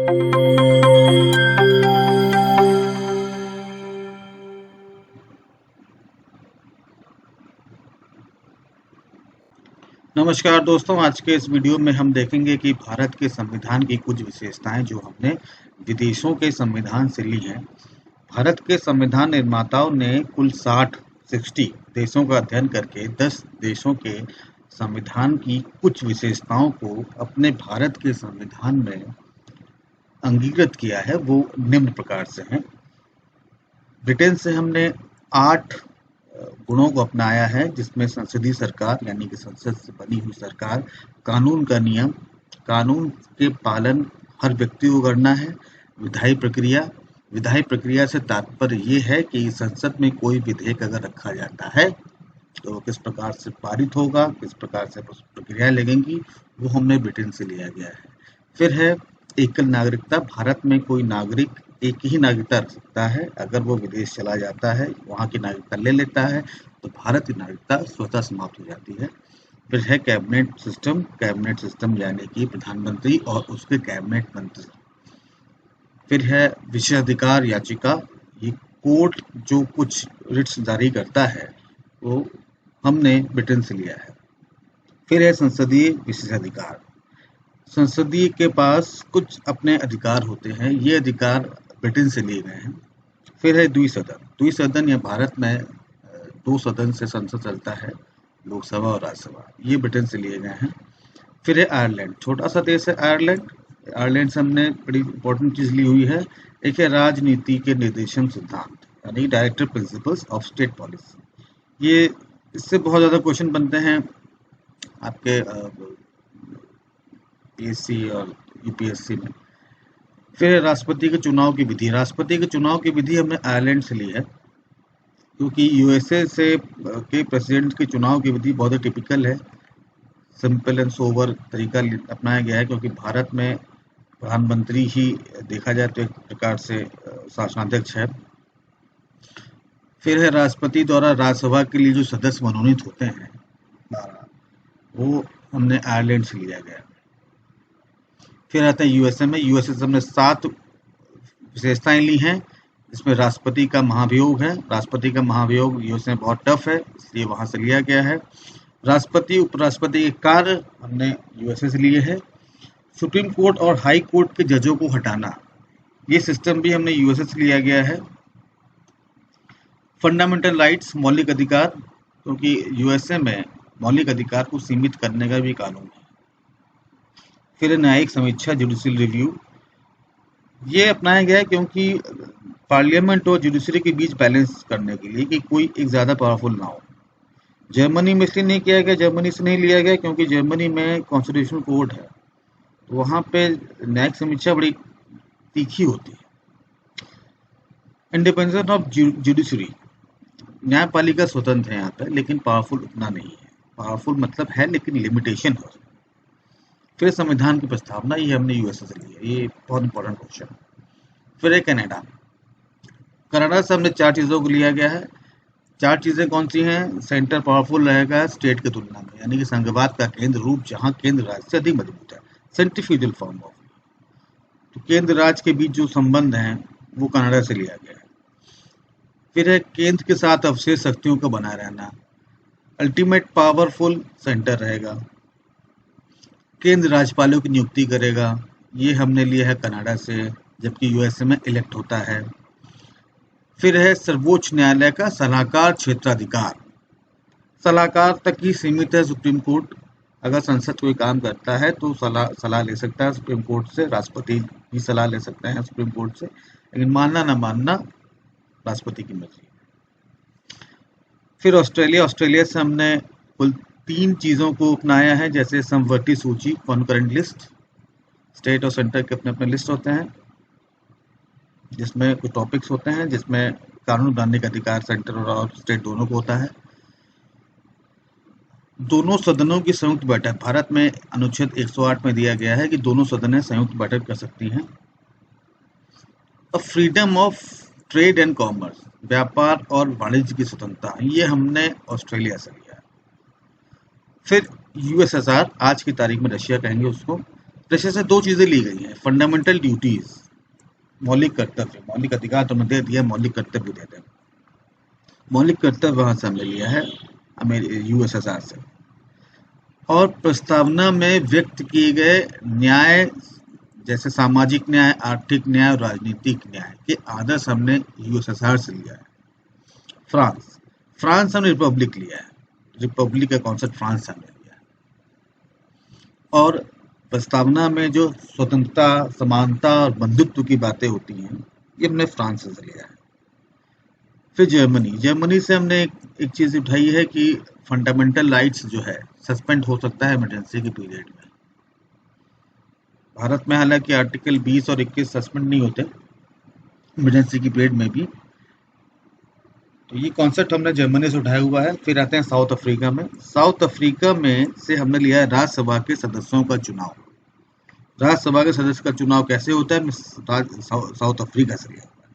नमस्कार दोस्तों, आज के इस वीडियो में हम देखेंगे कि भारत के संविधान की कुछ विशेषताएं जो हमने विदेशों के संविधान से ली हैं। भारत के संविधान निर्माताओं ने कुल 60 देशों का अध्ययन करके 10 देशों के संविधान की कुछ विशेषताओं को अपने भारत के संविधान में अंगीकृत किया है। वो निम्न प्रकार से हैं। ब्रिटेन से हमने 8 गुणों को अपनाया है, जिसमें संसदीय सरकार यानी कि संसद से बनी हुई सरकार, कानून का नियम, कानून के पालन हर व्यक्ति को करना है, विधायी प्रक्रिया से तात्पर्य ये है कि संसद में कोई विधेयक अगर रखा जाता है तो किस प्रकार से पारित होगा, किस प्रकार से प्रक्रिया लगेंगी, वो हमने ब्रिटेन से लिया गया है। फिर है एकल नागरिकता। भारत में कोई नागरिक एक ही नागरिकता रख सकता है। अगर वो विदेश चला जाता है, वहाँ की नागरिकता ले लेता है, तो भारत की नागरिकता स्वतः समाप्त हो जाती है। फिर है कैबिनेट सिस्टम यानी कि प्रधानमंत्री और उसके कैबिनेट मंत्री। फिर है विशेषाधिकार याचिका। ये कोर्ट जो कुछ रिट्स जारी करता है वो हमने ब्रिटेन से लिया है। फिर है संसदीय विशेषाधिकार। संसदीय के पास कुछ अपने अधिकार होते हैं, ये अधिकार ब्रिटेन से लिए गए हैं। फिर है द्विसदन या भारत में 2 सदन से संसद चलता है, लोकसभा और राज्यसभा, ये ब्रिटेन से लिए गए हैं। फिर है आयरलैंड, छोटा सा देश है आयरलैंड से हमने बड़ी इंपॉर्टेंट चीज़ ली हुई है। एक है राजनीति के निर्देशन सिद्धांत यानी director principles of state policy. ये इससे बहुत ज़्यादा क्वेश्चन बनते हैं आपके पीएससी और यूपीएससी में। फिर राष्ट्रपति के चुनाव की विधि। राष्ट्रपति के चुनाव की विधि हमने आयरलैंड से ली है, क्योंकि यूएसए से के प्रेसिडेंट के चुनाव की विधि बहुत ही टिपिकल है, सिंपल एंड सोबर तरीका अपनाया गया है, क्योंकि भारत में प्रधानमंत्री ही देखा जाए तो एक प्रकार से शासनाध्यक्ष है। फिर है राष्ट्रपति द्वारा राज्यसभा के लिए जो सदस्य मनोनीत होते हैं, वो हमने आयरलैंड से लिया गया। फिर आता है यूएसए में हमने 7 विशेषताएं ली हैं, इसमें राष्ट्रपति का महाभियोग है। राष्ट्रपति का महाभियोग यूएसए में बहुत टफ है, इसलिए वहां से लिया गया है। राष्ट्रपति उपराष्ट्रपति के कार्य हमने यूएसए से लिए हैं। सुप्रीम कोर्ट और हाई कोर्ट के जजों को हटाना, ये सिस्टम भी हमने यूएसए से लिया गया है। फंडामेंटल राइट्स, मौलिक अधिकार, क्योंकि यूएसए में मौलिक अधिकार को सीमित करने का भी कानून है। फिर न्यायिक समीक्षा, जुडिशियल रिव्यू, ये अपनाया गया है क्योंकि पार्लियामेंट और जुडिशरी के बीच बैलेंस करने के लिए कि कोई एक ज़्यादा पावरफुल ना हो। जर्मनी में इसलिए नहीं किया गया, जर्मनी से नहीं लिया गया क्योंकि जर्मनी में कॉन्स्टिट्यूशनल कोर्ट है, तो वहाँ पे न्यायिक समीक्षा बड़ी तीखी होती है। इंडिपेंडेंस ऑफ जुडिशरी, न्यायपालिका स्वतंत्र है यहाँ पे, लेकिन पावरफुल उतना नहीं है। पावरफुल मतलब है लेकिन लिमिटेशन है। फिर संविधान की प्रस्तावना, ये हमने यूएसए से ली है, ये बहुत इंपॉर्टेंट क्वेश्चन है। फिर है कनाडा से हमने 4 चीज़ों को लिया गया है। 4 चीज़ें कौन सी हैं? सेंटर पावरफुल रहेगा स्टेट के तुलना में, यानी कि संघवाद का केंद्र रूप जहां केंद्र राज्य से अधिक मजबूत है, सेंट्रीफ्यूगल फॉर्म ऑफ। तो केंद्र राज्य के बीच जो संबंध हैं वो कनाडा से लिया गया है। फिर है केंद्र के साथ अवशेष शक्तियों का बनाए रहना, अल्टीमेट पावरफुल सेंटर रहेगा। केंद्र राज्यपालों की नियुक्ति करेगा, ये हमने लिया है कनाडा से, जबकि यूएसए में इलेक्ट होता है। फिर है सर्वोच्च न्यायालय का सलाहकार क्षेत्राधिकार, सलाहकार तक ही सीमित है सुप्रीम कोर्ट। अगर संसद कोई काम करता है तो सलाह ले सकता है सुप्रीम कोर्ट से, राष्ट्रपति भी सलाह ले सकते हैं सुप्रीम कोर्ट से, लेकिन मानना ना मानना राष्ट्रपति की मर्जी। फिर ऑस्ट्रेलिया से हमने कुल 3 चीज़ों को अपनाया है, जैसे समवर्ती सूची, कॉन्करेंट लिस्ट, स्टेट और सेंटर के अपने अपने लिस्ट होते हैं, जिसमें कुछ टॉपिक्स होते हैं, जिसमें कानून बनाने का अधिकार सेंटर और स्टेट दोनों को होता है। दोनों सदनों की संयुक्त बैठक, भारत में अनुच्छेद 108 में दिया गया है कि दोनों सदनें संयुक्त बैठक कर सकती हैं। Freedom of trade and commerce, व्यापार और वाणिज्य की स्वतंत्रता, ये हमने ऑस्ट्रेलिया से लिया। फिर यूएसएसआर, आज की तारीख में रशिया कहेंगे उसको, प्रेशर से दो चीज़ें ली गई हैं, फंडामेंटल ड्यूटीज, मौलिक कर्तव्य, मौलिक अधिकार तो हमने दे दिया, मौलिक कर्तव्य दे दें। मौलिक कर्तव्य वहाँ से हमने लिया है यूएसएसआर से। और प्रस्तावना में व्यक्त किए गए न्याय, जैसे सामाजिक न्याय, आर्थिक न्याय और राजनीतिक न्याय के आदर्श हमने यूएसएसआर से लिया है। फ्रांस हमने रिपब्लिक लिया है, रिपब्लिक का कॉन्सेप्ट फ्रांस से हमने लिया है। और प्रस्तावना में जो स्वतंत्रता, समानता और बंधुत्व की बातें होती हैं, ये हमने फ्रांस से लिया है। फिर जर्मनी से हमने एक चीज़ उठाई है कि फंडामेंटल राइट्स जो है सस्पेंड हो सकता है इमरजेंसी के पीरियड में। भारत में हालांकि आर्टिकल 20 और 21 सस्पेंड नहीं होते इमरजेंसी की पीरियड में भी। तो ये कॉन्सेप्ट हमने जर्मनी से उठाया हुआ है। फिर आते हैं साउथ अफ्रीका में। साउथ अफ्रीका में से हमने लिया है राज्यसभा के सदस्यों का चुनाव। राज्यसभा के सदस्य का चुनाव कैसे होता है, साउथ अफ्रीका से लिया हुआ है।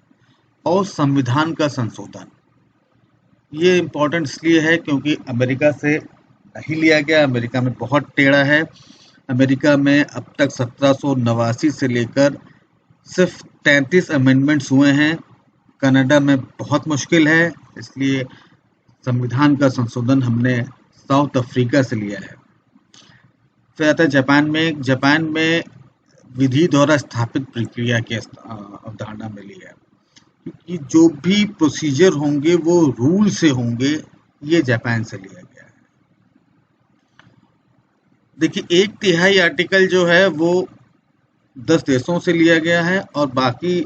और संविधान का संशोधन, ये इम्पोर्टेंट इसलिए है क्योंकि अमेरिका से नहीं लिया गया। अमेरिका में बहुत टेढ़ा है। अमेरिका में अब तक 1789 से लेकर सिर्फ 33 अमेंडमेंट्स हुए हैं। कनाडा में बहुत मुश्किल है, इसलिए संविधान का संशोधन हमने साउथ अफ्रीका से लिया है। फिर आता है जापान में विधि द्वारा स्थापित प्रक्रिया की अवधारणा में लिया है, क्योंकि जो भी प्रोसीजर होंगे वो रूल से होंगे, ये जापान से लिया गया है। देखिए 1/3 आर्टिकल जो है वो 10 देशों से लिया गया है और बाकी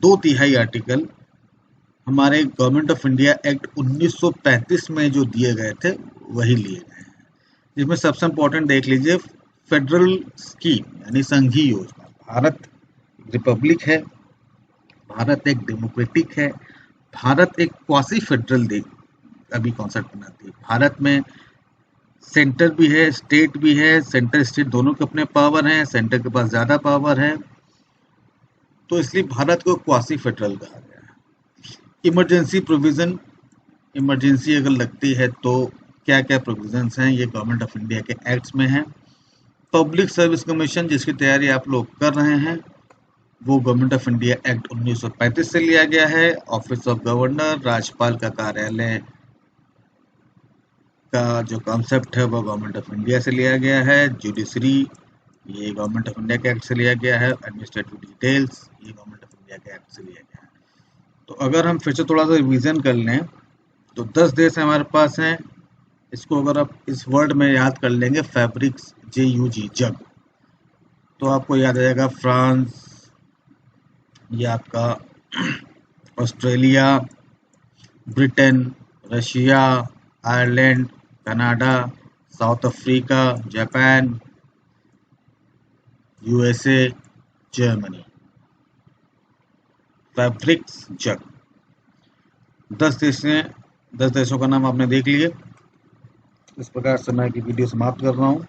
2/3 आर्टिकल हमारे गवर्नमेंट ऑफ इंडिया एक्ट 1935 में जो दिए गए थे वही लिए गए हैं। जिसमें सबसे इम्पोर्टेंट देख लीजिए, फेडरल स्कीम यानी संघीय योजना। भारत रिपब्लिक है, भारत एक डेमोक्रेटिक है, भारत एक क्वासी फेडरल अभी कॉन्सेप्ट बनाती है। भारत में सेंटर भी है, स्टेट भी है, सेंटर स्टेट दोनों के अपने पावर हैं, सेंटर के पास ज़्यादा पावर है, तो इसलिए भारत को क्वासी फेडरल कहा गया है। इमरजेंसी प्रोविज़न, इमरजेंसी अगर लगती है तो क्या क्या प्रोविजंस हैं, ये गवर्नमेंट ऑफ इंडिया के एक्ट्स में है। पब्लिक सर्विस कमीशन जिसकी तैयारी आप लोग कर रहे हैं, वो गवर्नमेंट ऑफ इंडिया एक्ट 1935 से लिया गया है। ऑफिस ऑफ गवर्नर, राज्यपाल का कार्यालय का जो कॉन्सेप्ट है वो गवर्नमेंट ऑफ इंडिया से लिया गया है। जुडिशरी, ये गवर्नमेंट ऑफ इंडिया के एक्ट से लिया गया है। एडमिनिस्ट्रेटिव डिटेल्स, ये गवर्नमेंट ऑफ इंडिया के एक्ट से लिया गया है। तो अगर हम फिर से थोड़ा सा रिवीजन कर लें तो 10 देश हमारे पास हैं। इसको अगर आप इस वर्ड में याद कर लेंगे, फैब्रिक्स, JUG, जग, तो आपको याद आ जाएगा फ्रांस, ये आपका Australia, Britain, Russia, Ireland, Canada, South Africa, Japan, USA, Germany. फैब्रिक्स जग 10 देश हैं। 10 देशों का नाम आपने देख लिए। इस प्रकार से मैं की वीडियो समाप्त कर रहा हूँ।